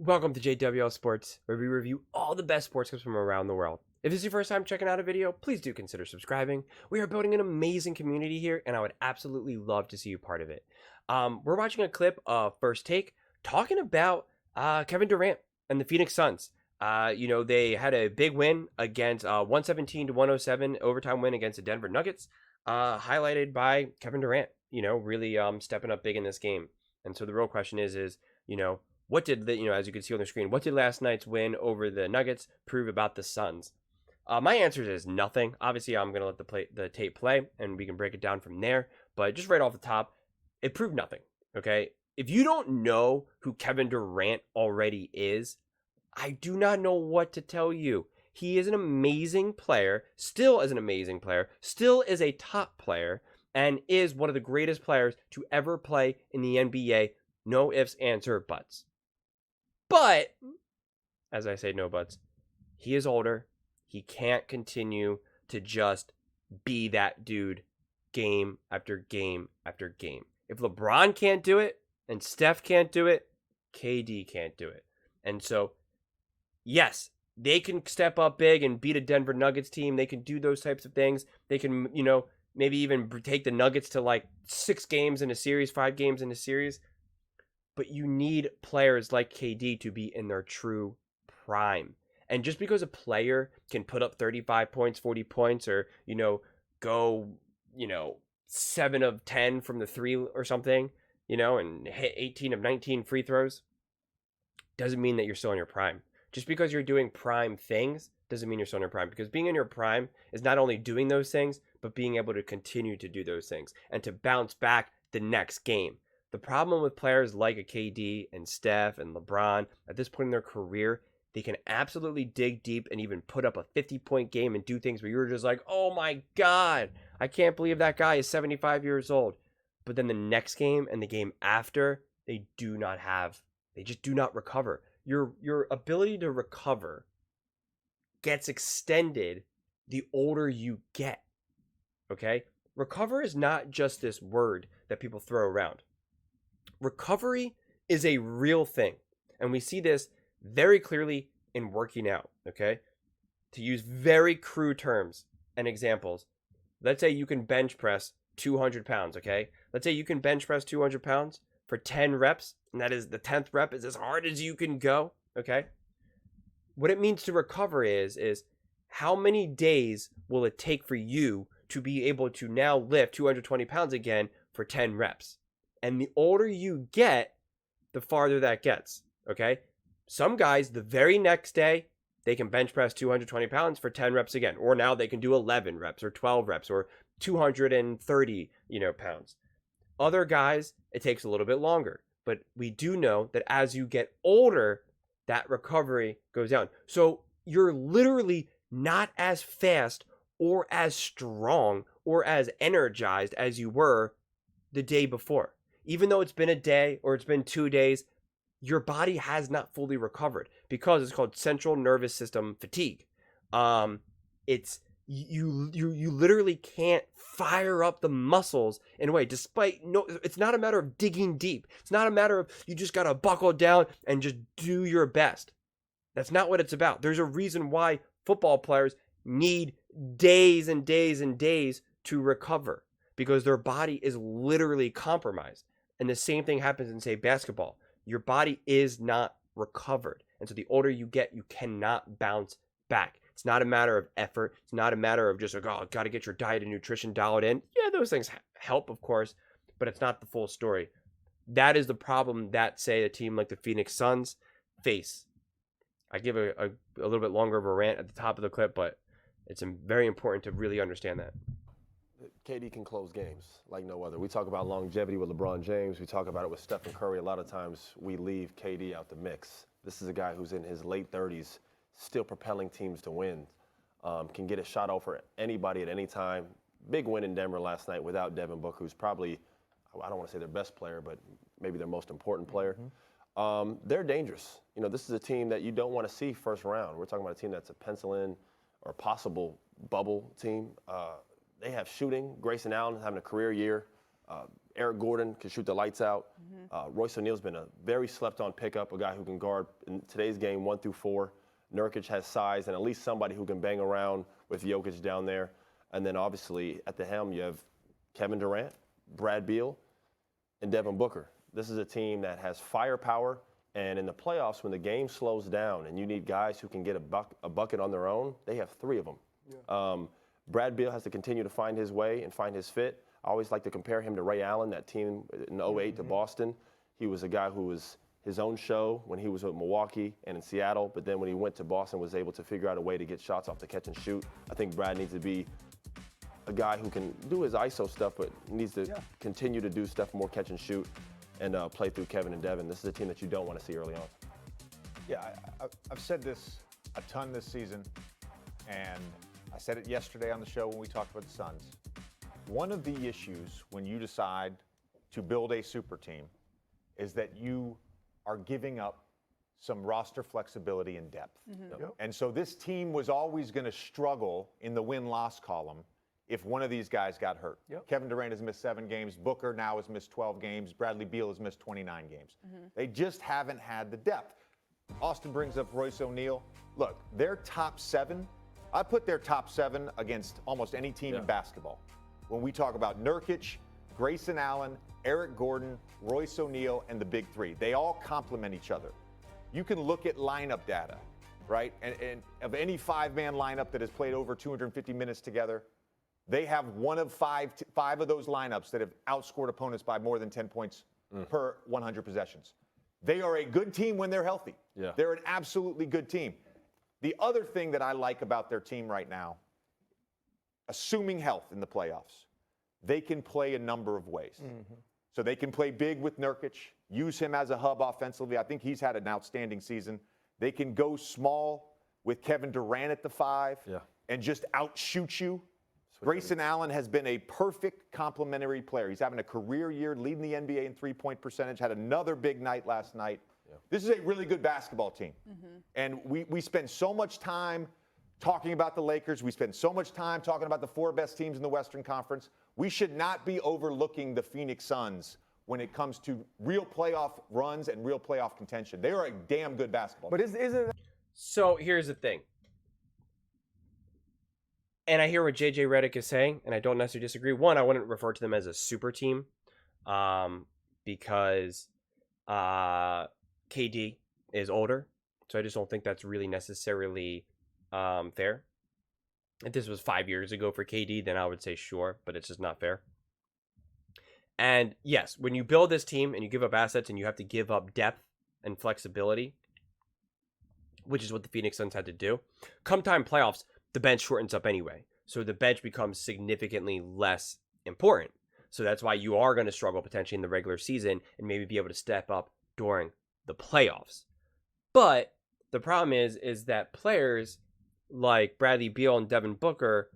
Welcome to JWL Sports, where we review all the best sports clips from around the world. If this is your first time checking out a video, please do consider subscribing. We are building an amazing community here, and I would absolutely love to see you part of it. We're watching a clip of First Take talking about Kevin Durant and the Phoenix Suns. They had a big win against 117-107 overtime win against the Denver Nuggets, highlighted by Kevin Durant, really stepping up big in this game. And so the real question is, what did as you can see on the screen, what did last night's win over the Nuggets prove about the Suns? My answer is nothing. Obviously, I'm going to let the tape play, and we can break it down from there. But just right off the top, it proved nothing, okay? If you don't know who Kevin Durant already is, I do not know what to tell you. He is an amazing player, still is an amazing player, still is a top player, and is one of the greatest players to ever play in the NBA. No ifs, ands, or buts. But, as I say, no buts, he is older. He can't continue to just be that dude game after game after game. If LeBron can't do it and Steph can't do it, KD can't do it. And so, yes, they can step up big and beat a Denver Nuggets team. They can do those types of things. They can, maybe even take the Nuggets to like 6 games in a series, 5 games in a series. But you need players like KD to be in their true prime. And just because a player can put up 35 points, 40 points, or, go, 7 of 10 from the 3 or something, and hit 18 of 19 free throws, doesn't mean that you're still in your prime. Just because you're doing prime things doesn't mean you're still in your prime. Because being in your prime is not only doing those things, but being able to continue to do those things and to bounce back the next game. The problem with players like a KD and Steph and LeBron at this point in their career, they can absolutely dig deep and even put up a 50-point game and do things where you're just like, oh my God, I can't believe that guy is 75 years old. But then the next game and the game after, they just do not recover. Your ability to recover gets extended the older you get, okay? Recover is not just this word that people throw around. Recovery is a real thing, and we see this very clearly in working out, okay? To use very crude terms and examples, let's say you can bench press 200 pounds, okay? Let's say you can bench press 200 pounds for 10 reps, and that is the 10th rep is as hard as you can go, okay? What it means to recover is how many days will it take for you to be able to now lift 220 pounds again for 10 reps? And the older you get, the farther that gets, okay? Some guys, the very next day, they can bench press 220 pounds for 10 reps again. Or now they can do 11 reps or 12 reps or 230, pounds. Other guys, it takes a little bit longer. But we do know that as you get older, that recovery goes down. So you're literally not as fast or as strong or as energized as you were the day before. Even though it's been a day or it's been 2 days, your body has not fully recovered because it's called central nervous system fatigue. It's you literally can't fire up the muscles in a way. It's not a matter of digging deep. It's not a matter of you just gotta buckle down and just do your best. That's not what it's about. There's a reason why football players need days and days and days to recover because their body is literally compromised. And the same thing happens in, say, basketball. Your body is not recovered. And so the older you get, you cannot bounce back. It's not a matter of effort. It's not a matter of just like, oh, got to get your diet and nutrition dialed in. Yeah, those things help, of course, but it's not the full story. That is the problem that, say, a team like the Phoenix Suns face. I give a little bit longer of a rant at the top of the clip, but it's very important to really understand that. KD can close games like no other. We talk about longevity with LeBron James. We talk about it with Stephen Curry. A lot of times we leave KD out the mix. This is a guy who's in his late 30s, still propelling teams to win. Can get a shot over anybody at any time. Big win in Denver last night without Devin Booker, who's probably, I don't want to say their best player, but maybe their most important player. They're dangerous. This is a team that you don't want to see first round. We're talking about a team that's a pencil in or possible bubble team. They have shooting. Grayson Allen having a career year. Eric Gordon can shoot the lights out. Royce O'Neal's been a very slept-on pickup, a guy who can guard in today's game 1 through 4. Nurkic has size and at least somebody who can bang around with Jokic down there. And then obviously at the helm you have Kevin Durant, Brad Beal, and Devin Booker. This is a team that has firepower, and in the playoffs when the game slows down and you need guys who can get a bucket on their own, they have 3 of them. Yeah. Brad Beal has to continue to find his way and find his fit. I always like to compare him to Ray Allen, that team in 08 to Boston. He was a guy who was his own show when he was with Milwaukee and in Seattle, but then when he went to Boston was able to figure out a way to get shots off the catch and shoot. I think Brad needs to be a guy who can do his ISO stuff, but needs to continue to do stuff more catch and shoot and play through Kevin and Devin. This is a team that you don't want to see early on. Yeah, I've said this a ton this season, and I said it yesterday on the show when we talked about the Suns. One of the issues when you decide to build a super team is that you are giving up some roster flexibility and depth. And so this team was always going to struggle in the win-loss column if one of these guys got hurt. Kevin Durant has missed 7 games. Booker now has missed 12 games. Bradley Beal has missed 29 games. They just haven't had the depth. Austin brings up Royce O'Neal. Look, their top 7, I put their top 7 against almost any team in basketball. When we talk about Nurkic, Grayson Allen, Eric Gordon, Royce O'Neal, and the big 3, they all complement each other. You can look at lineup data, right? And of any 5-man lineup that has played over 250 minutes together, they have one of 5 of those lineups that have outscored opponents by more than 10 points per 100 possessions. They are a good team when they're healthy. They're an absolutely good team. The other thing that I like about their team right now, assuming health in the playoffs, they can play a number of ways. So they can play big with Nurkic, use him as a hub offensively. I think he's had an outstanding season. They can go small with Kevin Durant at the 5 and just outshoot you. Grayson Allen has been a perfect complementary player. He's having a career year, leading the NBA in three-point percentage, had another big night last night. This is a really good basketball team. And we spend so much time talking about the Lakers. We spend so much time talking about the 4 best teams in the Western Conference. We should not be overlooking the Phoenix Suns when it comes to real playoff runs and real playoff contention. They are a damn good basketball team. But is it? So here's the thing. And I hear what JJ Redick is saying, and I don't necessarily disagree. One, I wouldn't refer to them as a super team because KD is older. So I just don't think that's really necessarily fair. If this was 5 years ago for KD, then I would say sure, but it's just not fair. And yes, when you build this team and you give up assets and you have to give up depth and flexibility, which is what the Phoenix Suns had to do, come time playoffs, the bench shortens up anyway. So the bench becomes significantly less important. So that's why you are going to struggle potentially in the regular season and maybe be able to step up during the playoffs. But the problem is that players like Bradley Beal and Devin Booker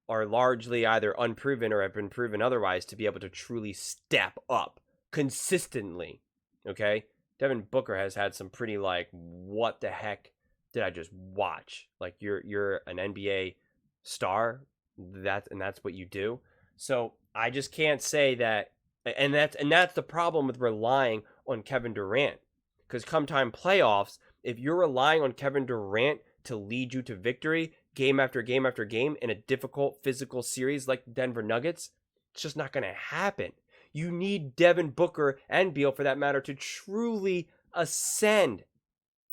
are largely either unproven or have been proven otherwise to be able to truly step up consistently. Okay? Devin Booker has had some pretty what the heck did I just watch? You're an NBA star, that's what you do. So I just can't say that, and that's the problem with relying on Kevin Durant. Because come time playoffs, if you're relying on Kevin Durant to lead you to victory game after game after game in a difficult physical series like the Denver Nuggets, it's just not going to happen. You need Devin Booker and Beal, for that matter, to truly ascend.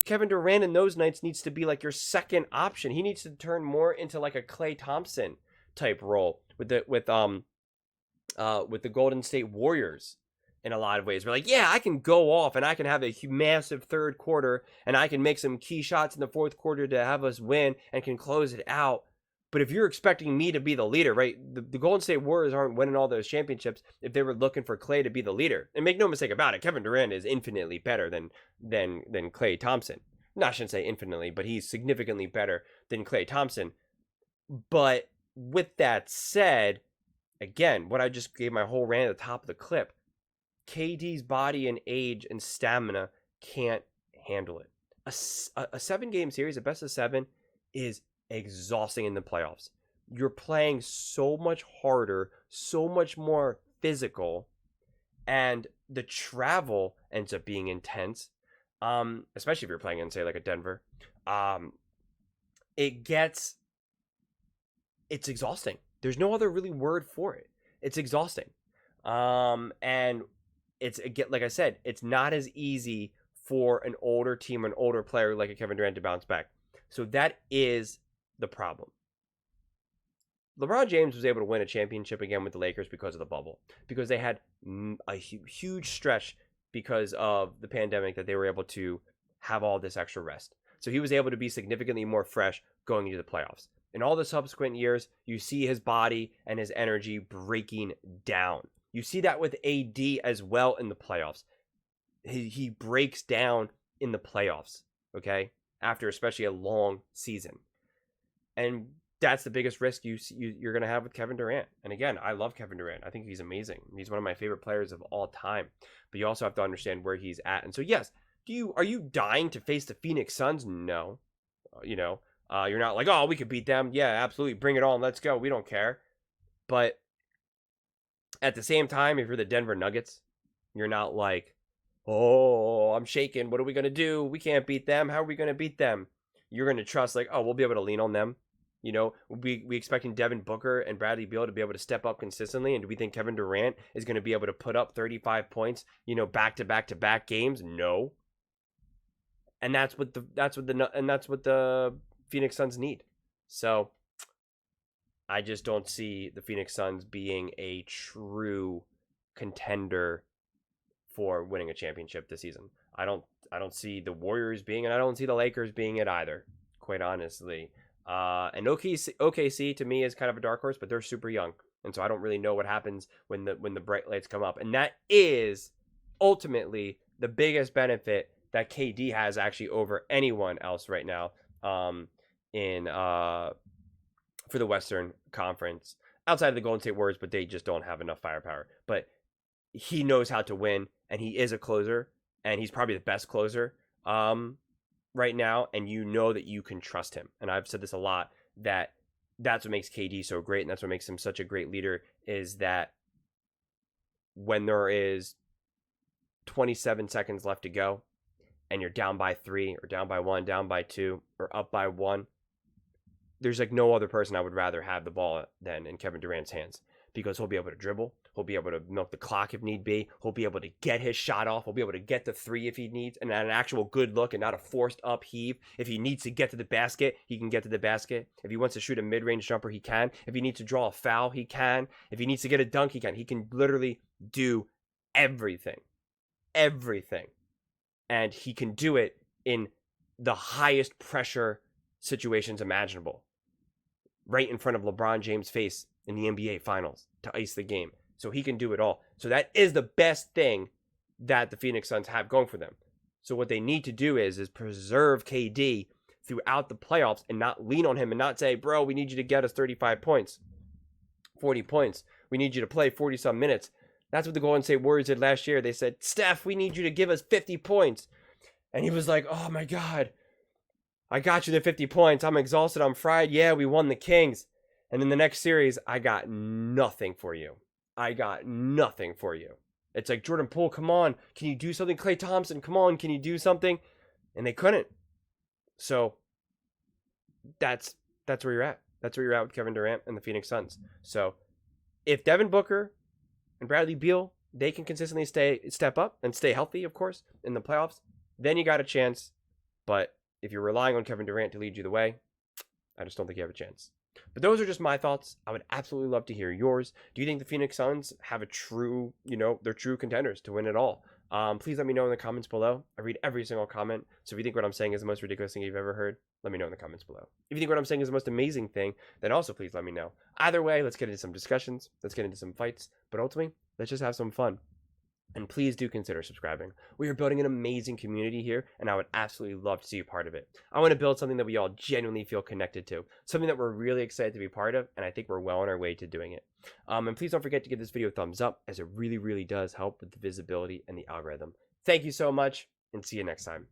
Kevin Durant in those nights needs to be your second option. He needs to turn more into a Klay Thompson type role with the Golden State Warriors in a lot of ways. We're I can go off and I can have a massive third quarter and I can make some key shots in the fourth quarter to have us win and can close it out. But if you're expecting me to be the leader, right? The Golden State Warriors aren't winning all those championships if they were looking for Klay to be the leader. And make no mistake about it, Kevin Durant is infinitely better than Klay Thompson. No, I shouldn't say infinitely, but he's significantly better than Klay Thompson. But with that said, again, what I just gave my whole rant at the top of the clip, KD's body and age and stamina can't handle it. A 7-game series, a best of 7, is exhausting in the playoffs. You're playing so much harder, so much more physical, And the travel ends up being intense, especially if you're playing in, say, like a Denver. It's exhausting. There's no other really word for it. It's exhausting. And it's, again, like I said, it's not as easy for an older team, an older player like a Kevin Durant to bounce back. So that is the problem. LeBron James was able to win a championship again with the Lakers because of the bubble, because they had a huge stretch because of the pandemic that they were able to have all this extra rest. So he was able to be significantly more fresh going into the playoffs. In all the subsequent years, you see his body and his energy breaking down. You see that with AD as well in the playoffs. He breaks down in the playoffs, okay, after especially a long season. And that's the biggest risk you're going to have with Kevin Durant. And again, I love Kevin Durant. I think he's amazing. He's one of my favorite players of all time. But you also have to understand where he's at. And so, yes, are you dying to face the Phoenix Suns? No. You're not like, oh, we could beat them. Yeah, absolutely. Bring it on. Let's go. We don't care. But at the same time, if you're the Denver Nuggets, you're not like, oh, I'm shaking. What are we going to do? We can't beat them. How are we going to beat them? You're going to trust, like, oh, we'll be able to lean on them. We expecting Devin Booker and Bradley Beal to be able to step up consistently, and do we think Kevin Durant is going to be able to put up 35 points, back to back games? No. And that's what the Phoenix Suns need. So I just don't see the Phoenix Suns being a true contender for winning a championship this season. I don't see the Warriors being, and I don't see the Lakers being it either, quite honestly. And OKC to me is kind of a dark horse, but they're super young, and so I don't really know what happens when the bright lights come up. And that is ultimately the biggest benefit that KD has actually over anyone else right now for the Western Conference, outside of the Golden State Warriors, but they just don't have enough firepower. But he knows how to win, and he is a closer, and he's probably the best closer right now, and you know that you can trust him. And I've said this a lot, that's what makes KD so great, and that's what makes him such a great leader, is that when there is 27 seconds left to go, and you're down by 3, or down by 1, down by 2, or up by 1, there's like no other person I would rather have the ball than in Kevin Durant's hands, because he'll be able to dribble, he'll be able to milk the clock if need be, he'll be able to get his shot off, he'll be able to get the 3 if he needs, and an actual good look and not a forced up heave. If he needs to get to the basket, he can get to the basket. If he wants to shoot a mid-range jumper, he can. If he needs to draw a foul, he can. If he needs to get a dunk, he can. He can literally do everything. And he can do it in the highest pressure situations imaginable, right in front of LeBron James' face in the NBA Finals to ice the game. So he can do it all. So that is the best thing that the Phoenix Suns have going for them. So what they need to do is preserve KD throughout the playoffs and not lean on him and not say, bro, we need you to get us 35 points, 40 points. We need you to play 40-some minutes. That's what the Golden State Warriors did last year. They said, Steph, we need you to give us 50 points. And he was like, oh my God, I got you the 50 points. I'm exhausted. I'm fried. Yeah, we won the Kings. And in the next series, I got nothing for you. It's like, Jordan Poole, come on. Can you do something? Klay Thompson, come on. Can you do something? And they couldn't. So that's where you're at. That's where you're at with Kevin Durant and the Phoenix Suns. So if Devin Booker and Bradley Beal, they can consistently step up and stay healthy, of course, in the playoffs, then you got a chance. But if you're relying on Kevin Durant to lead you the way, I just don't think you have a chance. But those are just my thoughts. I would absolutely love to hear yours. Do you think the Phoenix Suns have a true, they're true contenders to win it all? Please let me know in the comments below. I read every single comment. So if you think what I'm saying is the most ridiculous thing you've ever heard, let me know in the comments below. If you think what I'm saying is the most amazing thing, then also please let me know. Either way, let's get into some discussions. Let's get into some fights. But ultimately, let's just have some fun. And please do consider subscribing. We are building an amazing community here, and I would absolutely love to see you part of it. I want to build something that we all genuinely feel connected to, something that we're really excited to be part of, and I think we're well on our way to doing it. And please don't forget to give this video a thumbs up, as it really, really does help with the visibility and the algorithm. Thank you so much, and see you next time.